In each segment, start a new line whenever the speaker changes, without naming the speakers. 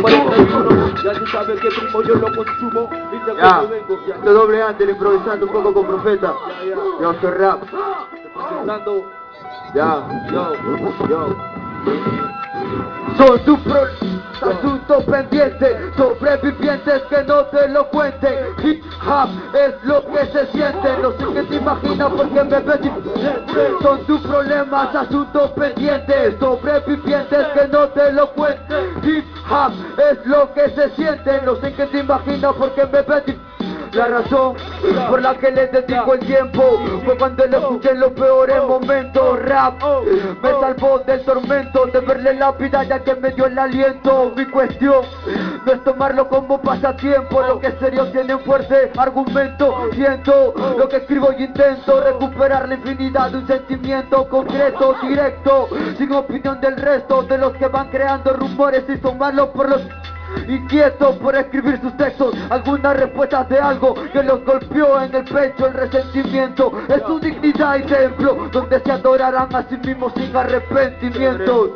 41. Ya tú sabes que primo yo lo consumo. Y te vengo, ya.
Esto doble antes, improvisando un poco con Profeta. Yo soy rap.
Presentando.
Ya.
Yo.
Son tus asuntos pendientes, sobrevivientes que no te lo cuenten. Hip hop es lo que se siente, no sé qué te imaginas porque me ves diferente. Son tus problemas, asuntos pendientes, sobrevivientes que no te lo cuenten. Hip hop es lo que se siente, no sé qué te imaginas porque me ves diferente. La razón por la que le dedico el tiempo fue cuando le escuché en los peores momentos. Rap me salvó del tormento de verle la vida ya que me dio el aliento. Mi cuestión no es tomarlo como pasatiempo, lo que serio tiene un fuerte argumento. Siento lo que escribo y intento recuperar la infinidad de un sentimiento concreto, directo, sin opinión del resto de los que van creando rumores y son malos por los inquietos por escribir sus textos, algunas respuestas de algo que los golpeó en el pecho. El resentimiento es su dignidad y templo, donde se adorarán a sí mismos sin arrepentimientos.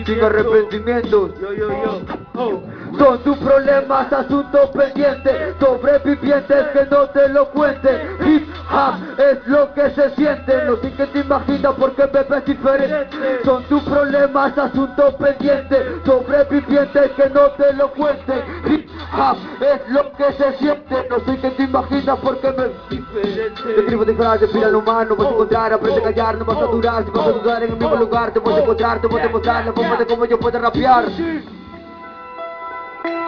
Sin arrepentimientos. Son tus problemas, asuntos pendientes, sobrevivientes que no te lo cuenten. Hip hop es lo que se siente, no sé qué te imaginas porque me ves diferente. Son tus problemas, asuntos pendientes, sobrevivientes que no te lo cuenten. Hip hop es lo que se siente, no sé qué te imaginas porque me ves diferente. Escribo de frases, pila lo humano, vas a encontrar, aprende a callar, no vas a durar. Si vas a dudar en el mismo lugar, te vas a encontrar, te vas a demostrar la forma de cómo yo puedo rapear.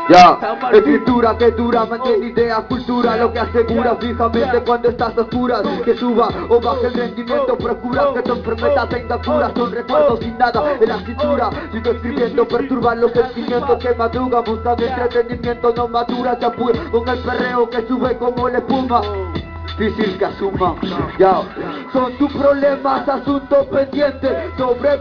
Ya, escritura que dura, mantiene idea, cultura, lo que asegura fijamente cuando estás a oscuras. Que suba o baje el rendimiento, procura que tu enfermedad tenga cura. Son recuerdos sin nada en la cintura, sigo escribiendo, perturban los sentimientos que madrugan, buscan entretenimiento, no madura, se apura con el perreo que sube como la espuma. Difícil que asuma, ya, son tus problemas, asuntos pendientes, sobre